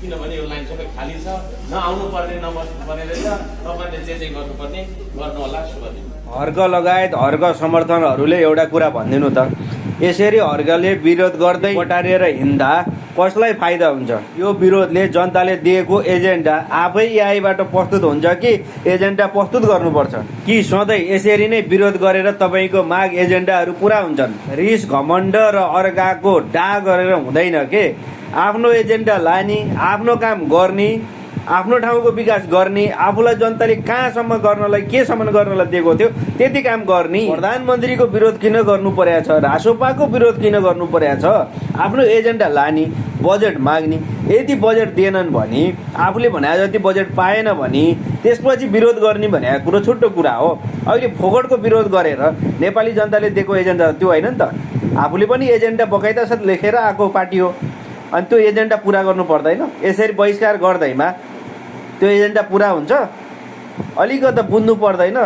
किनभने यो लाइन सबै खाली छ, नआउनु पर्ने नबस्नु पर्ने रहेछ। तपाईँले जे गर्नुपर्ने गर्नु होला। शुभ दिन। हर्क लगायत हर्क समर्थनहरूले एउटा कुरा भनिदिनु त, यसरी हर्कले विरोध गर्दै बटारेर हिँड्दा कसलाई फाइदा हुन्छ? यो विरोधले जनताले दिएको एजेन्डा आफै यहीँबाट प्रस्तुत हुन्छ कि एजेन्डा प्रस्तुत गर्नुपर्छ कि सधैँ यसरी नै विरोध गरेर तपाईँको माग एजेन्डाहरू पुरा हुन्छन्? रिस घमण्ड र अर्काको डाह गरेर हुँदैन के? आफ्नो एजेन्डा लाने, आफ्नो काम गर्ने, आफ्नो ठाउँको विकास गर्ने, आफूलाई जनताले कहाँसम्म गर्नलाई केसम्म गर्नलाई दिएको थियो त्यति काम गर्ने। प्रधानमन्त्रीको विरोध किन गर्नु परेको छ? रासोपाको विरोध किन गर्नु परेको छ? आफ्नो एजेन्डा लाने, बजेट माग्ने, यदि बजेट दिएनन् भने, आफूले भने जति बजेट पाएन भने त्यसपछि विरोध गर्ने भनेको कुरो छुट्टो कुरा हो। अहिले फोकटको विरोध गरेर नेपाली जनताले दिएको एजेन्डा त्यो होइन नि त। आफूले पनि एजेन्डा बकाइदा साथ लेखेर आएको पार्टी हो, अनि त्यो एजेन्डा पुरा गर्नु पर्दैन? यसरी बहिष्कार गर्दैमा त्यो एजेन्डा पुरा हुन्छ? अलिकति बुझ्नु पर्दैन?